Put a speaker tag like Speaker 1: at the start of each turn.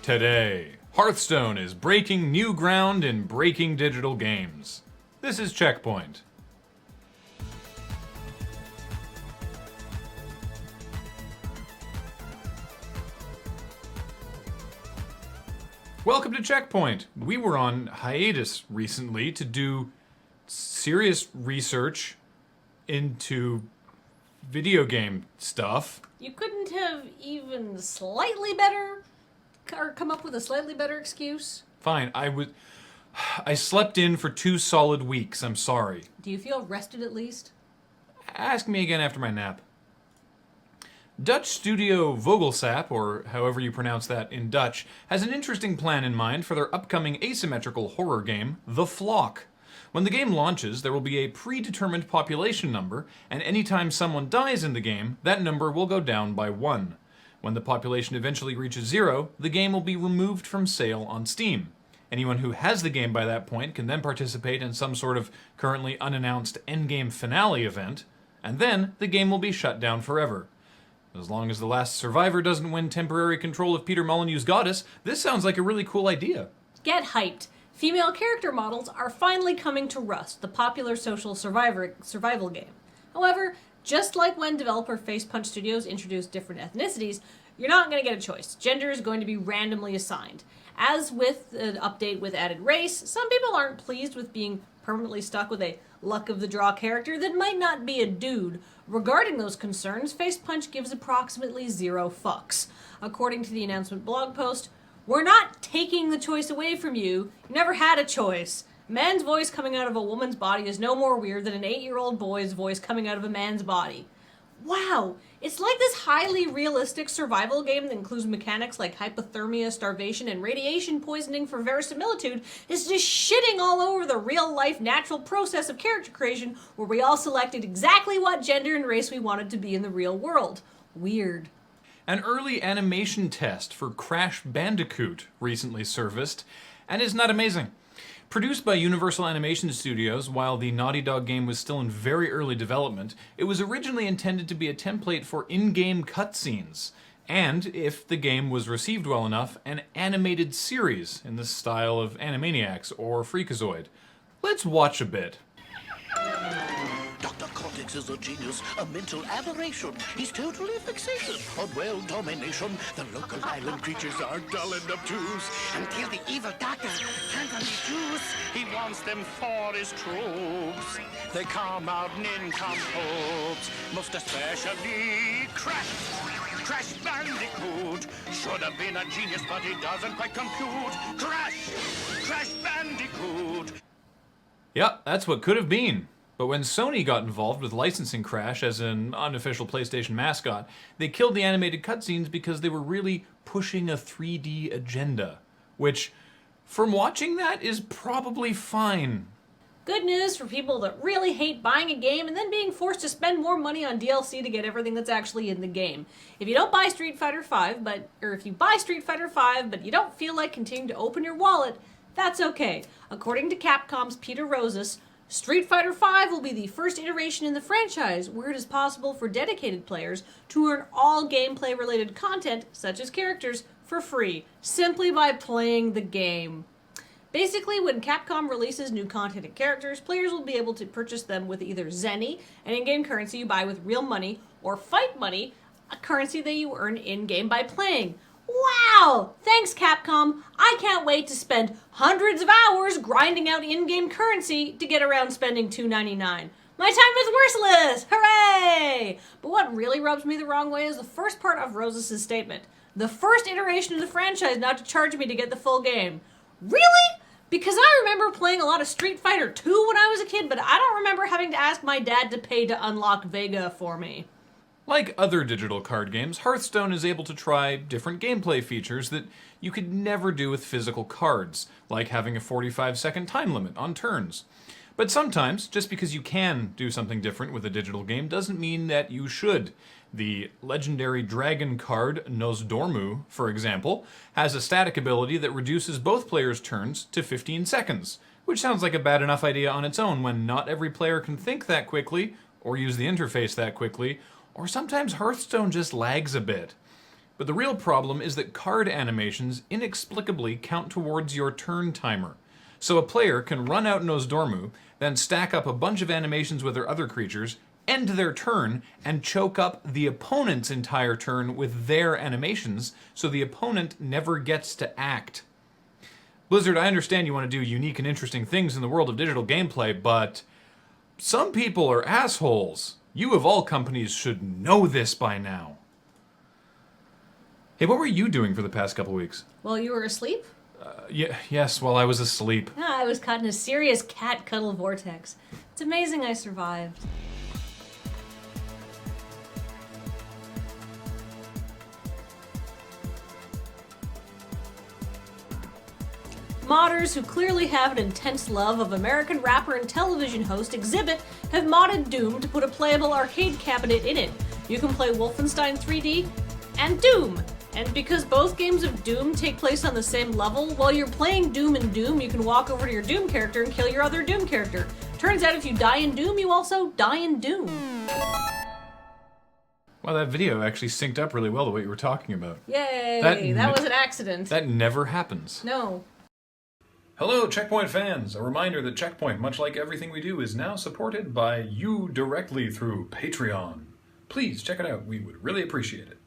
Speaker 1: Today, Hearthstone is breaking new ground in breaking digital games. This is CheckPoint. Welcome to CheckPoint. We were on hiatus recently to do serious research into video game stuff.
Speaker 2: You couldn't have even slightly better, or come up with a slightly better excuse?
Speaker 1: Fine, I slept in for 2 solid weeks, I'm sorry.
Speaker 2: Do you feel rested at least?
Speaker 1: Ask me again after my nap. Dutch studio Vogelsap, or however you pronounce that in Dutch, has an interesting plan in mind for their upcoming asymmetrical horror game, The Flock. When the game launches, there will be a predetermined population number, and anytime someone dies in the game, that number will go down by 1. When the population eventually reaches 0, the game will be removed from sale on Steam. Anyone who has the game by that point can then participate in some sort of currently unannounced endgame finale event, and then the game will be shut down forever. As long as the last survivor doesn't win temporary control of Peter Molyneux's goddess, this sounds like a really cool idea.
Speaker 2: Get hyped! Female character models are finally coming to Rust, the popular social survival game. However, just like when developer Facepunch Studios introduced different ethnicities, you're not going to get a choice. Gender is going to be randomly assigned. As with an update with added race, some people aren't pleased with being permanently stuck with a luck of the draw character that might not be a dude. Regarding those concerns, Facepunch gives approximately 0 fucks. According to the announcement blog post, "We're not taking the choice away from you. You never had a choice. A man's voice coming out of a woman's body is no more weird than an 8-year-old boy's voice coming out of a man's body." Wow, it's like this highly realistic survival game that includes mechanics like hypothermia, starvation, and radiation poisoning for verisimilitude is just shitting all over the real-life natural process of character creation where we all selected exactly what gender and race we wanted to be in the real world. Weird.
Speaker 1: An early animation test for Crash Bandicoot recently surfaced, and is not amazing. Produced by Universal Animation Studios while the Naughty Dog game was still in very early development, it was originally intended to be a template for in-game cutscenes, and, if the game was received well enough, an animated series in the style of Animaniacs or Freakazoid. Let's watch a bit.
Speaker 3: Dr. Cortex is a genius, a mental aberration. He's totally fixated on world domination. The local island creatures are dull and obtuse. Until the evil doctor turns on the Jews. He wants them for his troops. They come out nincompoops, most especially Crash Bandicoot. Should have been a genius, but he doesn't quite compute. Crash Bandicoot.
Speaker 1: Yeah, that's what could have been. But when Sony got involved with licensing Crash as an unofficial PlayStation mascot, they killed the animated cutscenes because they were really pushing a 3D agenda. Which, from watching that, is probably fine.
Speaker 2: Good news for people that really hate buying a game and then being forced to spend more money on DLC to get everything that's actually in the game. If you don't buy Street Fighter V, if you buy Street Fighter V but you don't feel like continuing to open your wallet, that's okay. According to Capcom's Peter Rosas, Street Fighter V will be the first iteration in the franchise where it is possible for dedicated players to earn all gameplay-related content, such as characters, for free, simply by playing the game. Basically, when Capcom releases new content and characters, players will be able to purchase them with either Zenny, an in-game currency you buy with real money, or Fight Money, a currency that you earn in-game by playing. Wow! Thanks, Capcom! I can't wait to spend hundreds of hours grinding out in-game currency to get around spending $2.99. My time is worthless! Hooray! But what really rubs me the wrong way is the first part of Rosas' statement. The first iteration of the franchise not to charge me to get the full game. Really? Because I remember playing a lot of Street Fighter 2 when I was a kid, but I don't remember having to ask my dad to pay to unlock Vega for me.
Speaker 1: Like other digital card games, Hearthstone is able to try different gameplay features that you could never do with physical cards, like having a 45-second time limit on turns. But sometimes, just because you can do something different with a digital game doesn't mean that you should. The legendary dragon card, Nosdormu, for example, has a static ability that reduces both players' turns to 15 seconds, which sounds like a bad enough idea on its own when not every player can think that quickly, or use the interface that quickly, or sometimes Hearthstone just lags a bit. But the real problem is that card animations inexplicably count towards your turn timer. So a player can run out Nosdormu, then stack up a bunch of animations with their other creatures, end their turn, and choke up the opponent's entire turn with their animations, so the opponent never gets to act. Blizzard, I understand you want to do unique and interesting things in the world of digital gameplay, but some people are assholes. You of all companies should know this by now. Hey, what were you doing for the past couple weeks?
Speaker 2: Well, you were asleep?
Speaker 1: Yes, while I was asleep.
Speaker 2: I was caught in a serious cat cuddle vortex. It's amazing I survived. Modders who clearly have an intense love of American rapper and television host Exhibit have modded Doom to put a playable arcade cabinet in it. You can play Wolfenstein 3D and Doom. And because both games of Doom take place on the same level, while you're playing Doom in Doom, you can walk over to your Doom character and kill your other Doom character. Turns out if you die in Doom, you also die in Doom.
Speaker 1: Wow, that video actually synced up really well to what you were talking about.
Speaker 2: Yay! That was an accident.
Speaker 1: That never happens.
Speaker 2: No.
Speaker 1: Hello, CheckPoint fans! A reminder that CheckPoint, much like everything we do, is now supported by you directly through Patreon. Please check it out. We would really appreciate it.